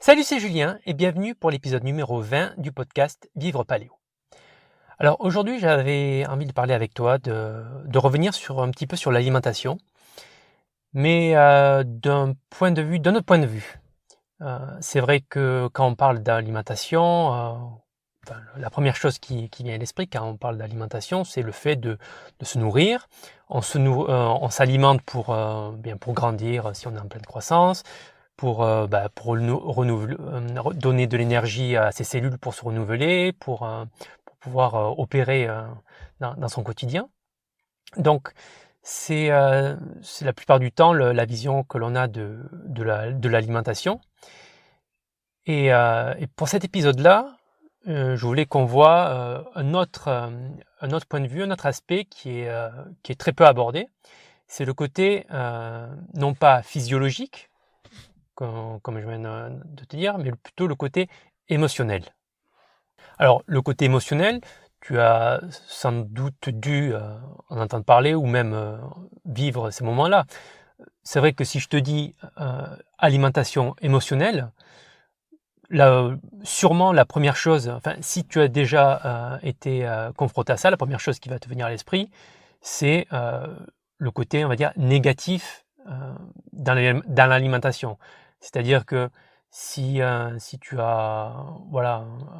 Salut, c'est Julien et bienvenue pour l'épisode numéro 20 du podcast Vivre Paléo. Alors aujourd'hui, j'avais envie de parler avec toi, de revenir un petit peu sur l'alimentation, mais d'un autre point de vue. C'est vrai que quand on parle d'alimentation, la première chose qui vient à l'esprit quand on parle d'alimentation, c'est le fait de se nourrir. On s'alimente pour grandir si on est en pleine croissance, pour donner de l'énergie à ses cellules pour se renouveler, pour pouvoir opérer dans son quotidien. Donc, c'est la plupart du temps la vision que l'on a de l'alimentation. Et pour cet épisode-là, je voulais qu'on voit un autre point de vue, un autre aspect qui est très peu abordé. C'est le côté non pas physiologique, comme je viens de te dire, mais plutôt le côté émotionnel. Alors, le côté émotionnel, tu as sans doute dû en entendre parler ou même vivre ces moments-là. C'est vrai que si je te dis alimentation émotionnelle, là, sûrement la première chose, enfin, si tu as déjà été confronté à ça, la première chose qui va te venir à l'esprit, c'est le côté, on va dire, négatif dans l'alimentation. C'est-à-dire que si tu as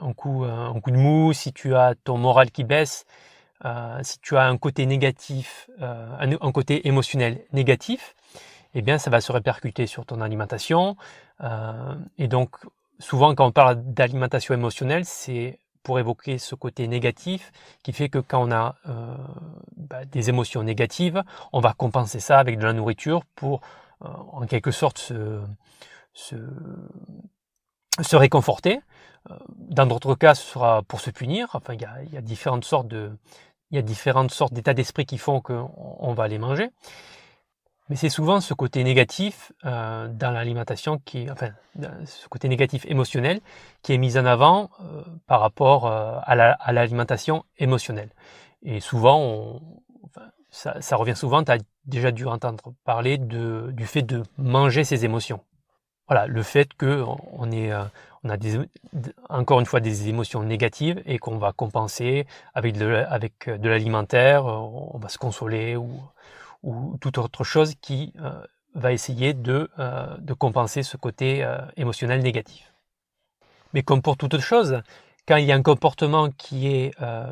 un coup de mou, si tu as ton moral qui baisse, si tu as un côté négatif, un côté émotionnel négatif, eh bien ça va se répercuter sur ton alimentation. Et donc souvent quand on parle d'alimentation émotionnelle, c'est pour évoquer ce côté négatif qui fait que quand on a des émotions négatives, on va compenser ça avec de la nourriture pour en quelque sorte se réconforter. Dans d'autres cas, ce sera pour se punir. Enfin, il y a différentes sortes d'états d'esprit qui font qu'on va les manger. Mais c'est souvent ce côté négatif dans l'alimentation ce côté négatif émotionnel qui est mis en avant par rapport à l'alimentation émotionnelle. Et souvent, ça revient souvent, tu as déjà dû entendre parler du fait de manger ses émotions. Voilà, le fait qu'on a encore une fois des émotions négatives et qu'on va compenser avec de l'alimentaire, on va se consoler ou toute autre chose qui va essayer de compenser ce côté émotionnel négatif. Mais comme pour toute chose, quand il y a un comportement qui est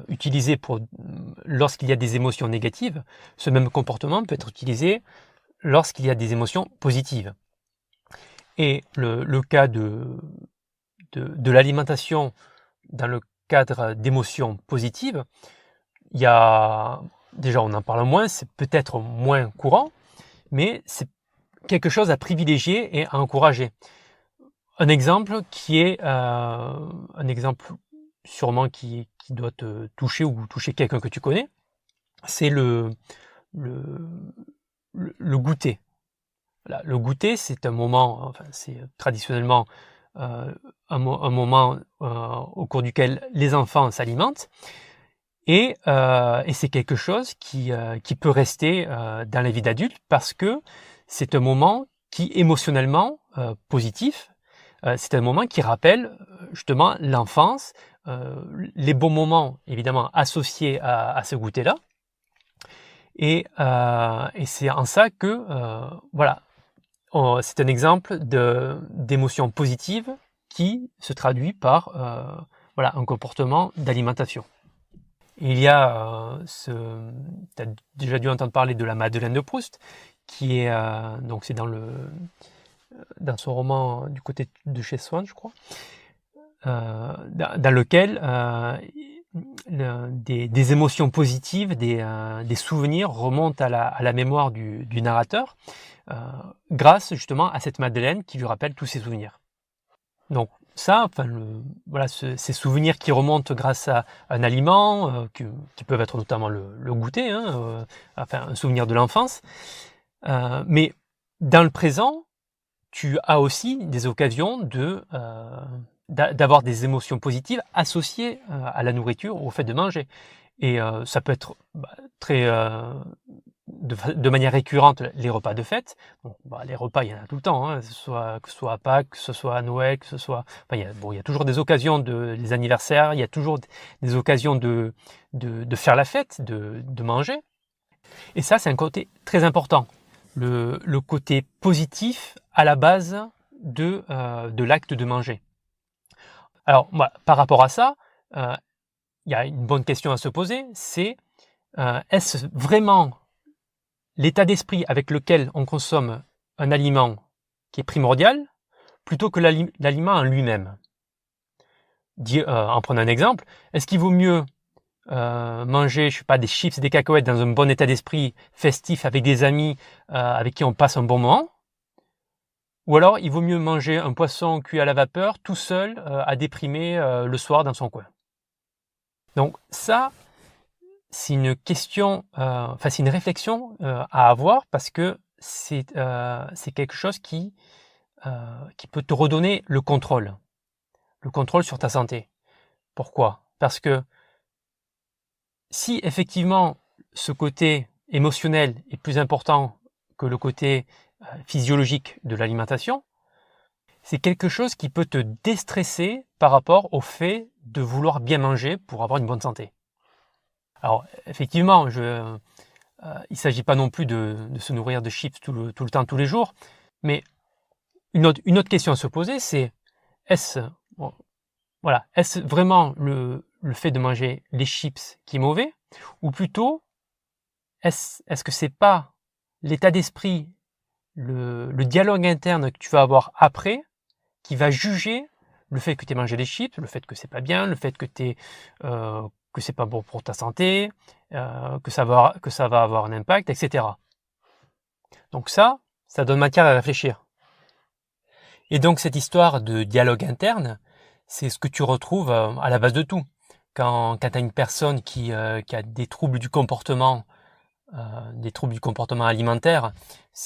utilisé lorsqu'il y a des émotions négatives, ce même comportement peut être utilisé lorsqu'il y a des émotions positives. Et le cas de l'alimentation dans le cadre d'émotions positives, il y a déjà on en parle moins, c'est peut-être moins courant, mais c'est quelque chose à privilégier et à encourager. Un exemple qui est un exemple sûrement qui doit te toucher ou toucher quelqu'un que tu connais, c'est le goûter. Voilà, le goûter, c'est un moment, enfin, c'est traditionnellement un moment au cours duquel les enfants s'alimentent, et c'est quelque chose qui peut rester dans la vie d'adulte parce que c'est un moment qui émotionnellement positif, c'est un moment qui rappelle justement l'enfance, les bons moments évidemment associés à ce goûter-là, et c'est en ça que c'est un exemple d'émotion positive qui se traduit par un comportement d'alimentation. Il y a tu as déjà dû entendre parler de la Madeleine de Proust, qui est donc c'est dans son roman du côté de chez Swann, je crois, dans lequel des émotions positives, des souvenirs remontent à la mémoire du narrateur, grâce justement à cette Madeleine qui lui rappelle tous ses souvenirs. Donc ça, ces souvenirs qui remontent grâce à un aliment, qui peuvent être notamment le goûter, un souvenir de l'enfance. Mais dans le présent, tu as aussi des occasions d'avoir des émotions positives associées à la nourriture, au fait de manger. Et ça peut être très de manière récurrente les repas de fête. Bon, les repas, il y en a tout le temps, hein, que ce soit à Pâques, que ce soit à Noël, que ce soit... Enfin, il y a toujours des occasions, les anniversaires, il y a toujours des occasions de faire la fête, de manger. Et ça, c'est un côté très important. Le côté positif à la base de l'acte de manger. Alors, par rapport à ça, il y a une bonne question à se poser, c'est est-ce vraiment l'état d'esprit avec lequel on consomme un aliment qui est primordial, plutôt que l'aliment en lui-même? En prenant un exemple, est-ce qu'il vaut mieux manger, je sais pas, des chips et des cacahuètes dans un bon état d'esprit festif avec des amis avec qui on passe un bon moment, ou alors il vaut mieux manger un poisson cuit à la vapeur tout seul à déprimer le soir dans son coin? Donc ça, c'est une question, c'est une réflexion à avoir, parce que c'est quelque chose qui peut te redonner le contrôle sur ta santé. Pourquoi? Parce que si effectivement ce côté émotionnel est plus important que le côté physiologique de l'alimentation, c'est quelque chose qui peut te déstresser par rapport au fait de vouloir bien manger pour avoir une bonne santé. Alors effectivement, il ne s'agit pas non plus de se nourrir de chips tout le temps, tous les jours, mais une autre question à se poser, c'est est-ce vraiment le fait de manger les chips qui est mauvais, ou plutôt est-ce que c'est pas l'état d'esprit, le dialogue interne que tu vas avoir après qui va juger le fait que tu aies mangé des chips, le fait que c'est pas bien, le fait que c'est pas bon pour ta santé, que ça va avoir un impact, etc. Donc ça donne matière à réfléchir. Et donc cette histoire de dialogue interne, c'est ce que tu retrouves à la base de tout. Quand tu as une personne qui a des troubles du comportement alimentaire,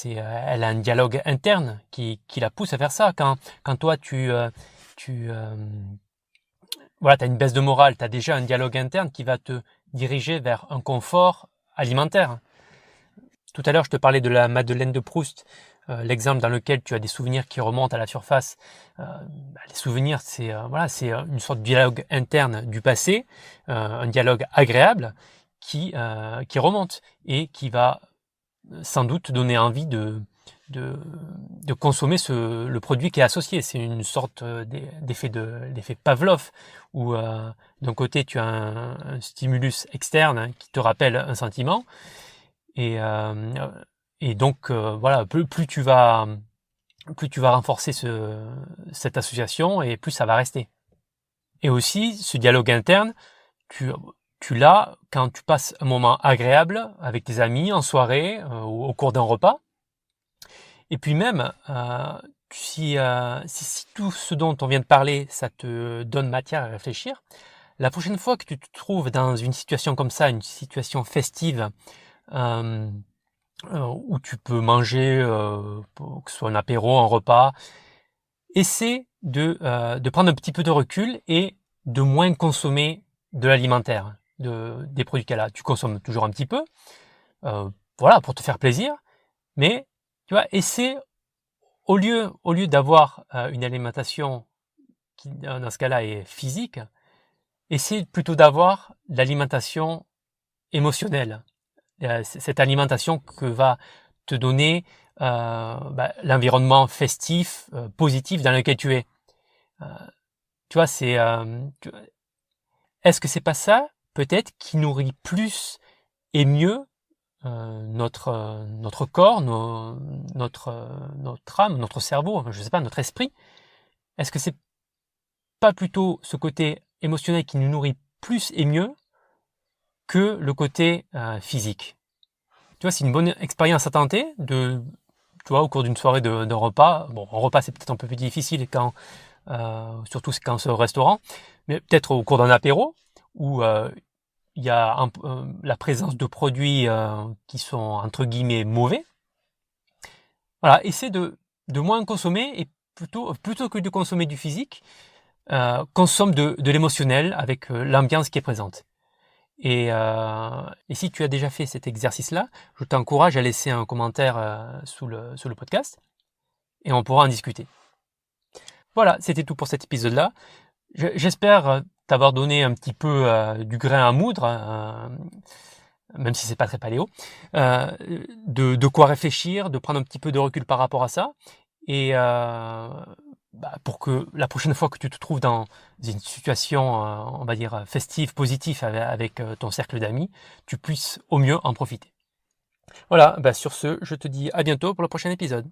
elle a un dialogue interne qui la pousse à faire ça. Quand toi tu as une baisse de morale, tu as déjà un dialogue interne qui va te diriger vers un confort alimentaire. Tout à l'heure, je te parlais de la Madeleine de Proust, l'exemple dans lequel tu as des souvenirs qui remontent à la surface. Les souvenirs, c'est une sorte de dialogue interne du passé, un dialogue agréable qui remonte et qui va sans doute donner envie de consommer le produit qui est associé. C'est une sorte d'effet Pavlov, où d'un côté tu as un stimulus externe qui te rappelle un sentiment, et donc plus tu vas renforcer cette association, et plus ça va rester. Et aussi ce dialogue interne, tu l'as quand tu passes un moment agréable avec tes amis en soirée, au cours d'un repas. Et puis même, si tout ce dont on vient de parler, ça te donne matière à réfléchir, la prochaine fois que tu te trouves dans une situation comme ça, une situation festive, où tu peux manger, que ce soit un apéro, un repas, essaie de prendre un petit peu de recul et de moins consommer de l'alimentaire, des produits qu'elle a. Tu consommes toujours un petit peu, pour te faire plaisir, mais tu vois, essaie, au lieu d'avoir une alimentation qui, dans ce cas-là, est physique, essaie plutôt d'avoir l'alimentation émotionnelle. Cette alimentation que va te donner l'environnement festif, positif dans lequel tu es. Tu vois, est-ce que c'est pas ça, peut-être, qui nourrit plus et mieux notre corps, notre âme, notre cerveau, je sais pas, notre esprit? Est-ce que c'est pas plutôt ce côté émotionnel qui nous nourrit plus et mieux que le côté physique? Tu vois, c'est une bonne expérience à tenter, au cours d'une soirée d'un repas. Bon, un repas, c'est peut-être un peu plus difficile surtout quand c'est au restaurant, mais peut-être au cours d'un apéro, où il y a la présence de produits qui sont entre guillemets mauvais. Voilà, essaie de moins consommer, et plutôt que de consommer du physique, consomme de l'émotionnel avec l'ambiance qui est présente. Et si tu as déjà fait cet exercice-là, je t'encourage à laisser un commentaire sous le podcast et on pourra en discuter. Voilà, c'était tout pour cet épisode-là. J'espère t'avoir donné un petit peu du grain à moudre, même si c'est pas très paléo, de quoi réfléchir, de prendre un petit peu de recul par rapport à ça, et pour que la prochaine fois que tu te trouves dans une situation, on va dire, festive, positive avec ton cercle d'amis, tu puisses au mieux en profiter. Voilà, sur ce, je te dis à bientôt pour le prochain épisode.